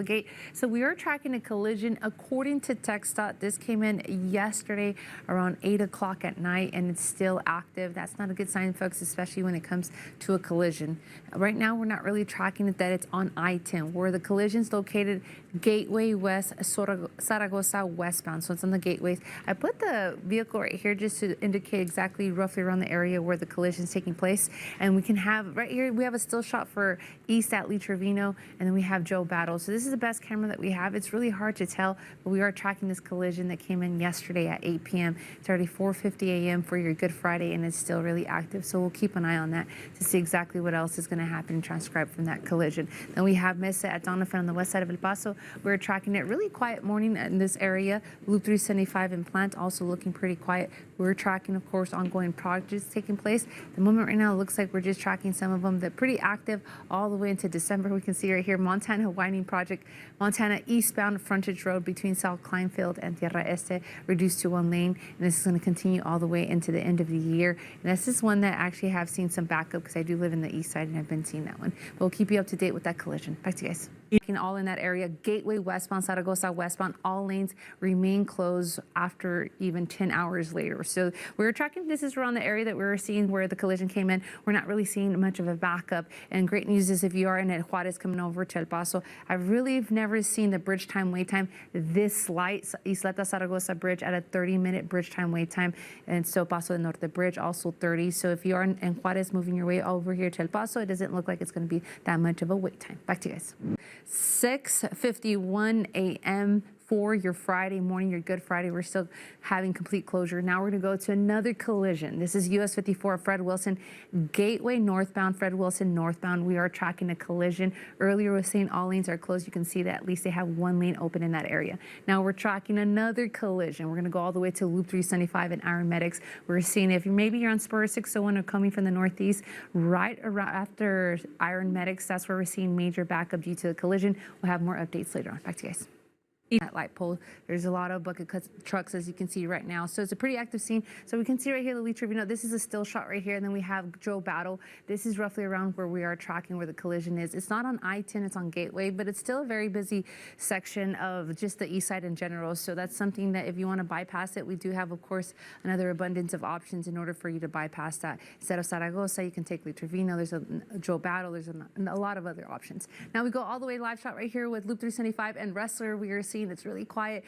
Gate. So we are tracking a collision according to TxDOT. This came in yesterday around 8 o'clock at night and it's still active. That's not a good sign, folks, especially when it comes to a collision. Right now, we're not really tracking it that it's on I-10, where the collision's located Gateway West, Zaragoza westbound. So it's on the gateways. I put the vehicle right here just to indicate exactly roughly around the area where the collision is taking place. And we can have right here, we have a still shot for East at Lee Trevino, and then we have Joe Battle. So this is the best camera that we have. It's really hard to tell, but we are tracking this collision that came in yesterday at 8 p.m. It's already 4:50 a.m. for your Good Friday, and it's still really active. So we'll keep an eye on that to see exactly what else is going to happen and transcribe from that collision. Then we have Mesa at Donovan on the west side of El Paso. We're tracking it really quiet morning in this area. Loop 375 and Plant also looking pretty quiet. We're tracking, of course, ongoing projects taking place. The moment right now, it looks like we're just tracking some of them. They're pretty active all the way into December. We can see right here, Montana Winding Project, Montana eastbound frontage road between South Kleinfield and Tierra Este, reduced to 1 lane. And this is going to continue all the way into the end of the year. And this is one that actually have seen some backup because I do live in the east side and I've been seeing that one. But we'll keep you up to date with that collision. Back to you guys. All in that area, Gateway westbound, Zaragoza westbound, all lanes remain closed after even 10 hours later. So we're tracking, this is around the area that we were seeing where the collision came in. We're not really seeing much of a backup. And great news is if you are in El Juarez coming over to El Paso, I really have never seen the bridge time, wait time this light. Isleta Zaragoza Bridge at a 30-minute bridge time, wait time. And so Paso del Norte Bridge also 30. So if you are in Juarez moving your way over here to El Paso, it doesn't look like it's going to be that much of a wait time. Back to you guys. 6:51 a.m. for your Friday morning, your Good Friday. We're still having complete closure. Now we're going to go to another collision. This is US 54 Fred Wilson, Gateway northbound, Fred Wilson northbound. We are tracking a collision. Earlier, we were saying all lanes are closed. You can see that at least they have 1 lane open in that area. Now we're tracking another collision. We're going to go all the way to Loop 375 and Iron Medics. We're seeing if maybe you're on Spur 601 or coming from the northeast, right around after Iron Medics, that's where we're seeing major backup due to the collision. We'll have more updates later on. Back to you guys. That light pole, there's a lot of bucket trucks, as you can see right now. So it's a pretty active scene. So we can see right here the Lee Trevino. This is a still shot right here, and then we have Joe Battle. This is roughly around where we are tracking where the collision is. It's not on I-10, it's on Gateway, but it's still a very busy section of just the east side in general. So that's something that if you want to bypass it, we do have, of course, another abundance of options in order for you to bypass that. Instead of Zaragoza, you can take Lee Trevino. There's a Joe Battle. There's a lot of other options. Now we go all the way live shot right here with Loop 375 and Wrestler. We are seeing it's really quiet.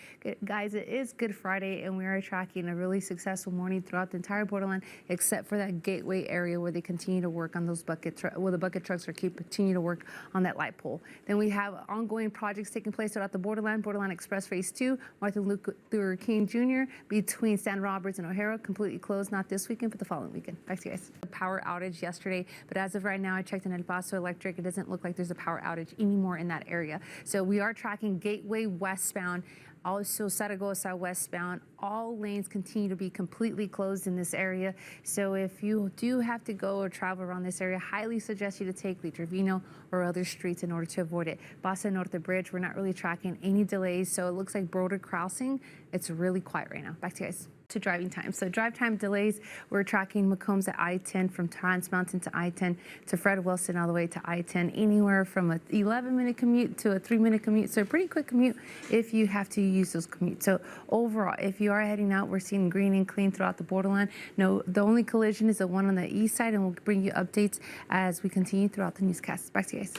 Guys, it is Good Friday, and we are tracking a really successful morning throughout the entire borderline, except for that gateway area where they continue to work on those bucket trucks continue to work on that light pole. Then we have ongoing projects taking place throughout the Borderline Express Phase 2, Martin Luther King Jr. between San Roberts and O'Hara, completely closed, not this weekend, but the following weekend. Back to you guys. A power outage yesterday, but as of right now, I checked in El Paso Electric. It doesn't look like there's a power outage anymore in that area. So we are tracking Gateway westbound, also Zaragoza westbound. All lanes continue to be completely closed in this area. So if you do have to go or travel around this area, highly suggest you to take Lee Trevino or other streets in order to avoid it. Paso del Norte Bridge, we're not really tracking any delays. So it looks like border crossing, it's really quiet right now. Back to you guys. To driving time. So drive time delays, we're tracking McCombs at I-10 from Trans Mountain to I-10 to Fred Wilson all the way to I-10, anywhere from an 11-minute commute to a 3-minute commute. So a pretty quick commute if you have to use those commutes. So overall, if you are heading out, we're seeing green and clean throughout the borderline. No, the only collision is the one on the east side, and we'll bring you updates as we continue throughout the newscast. Back to you guys.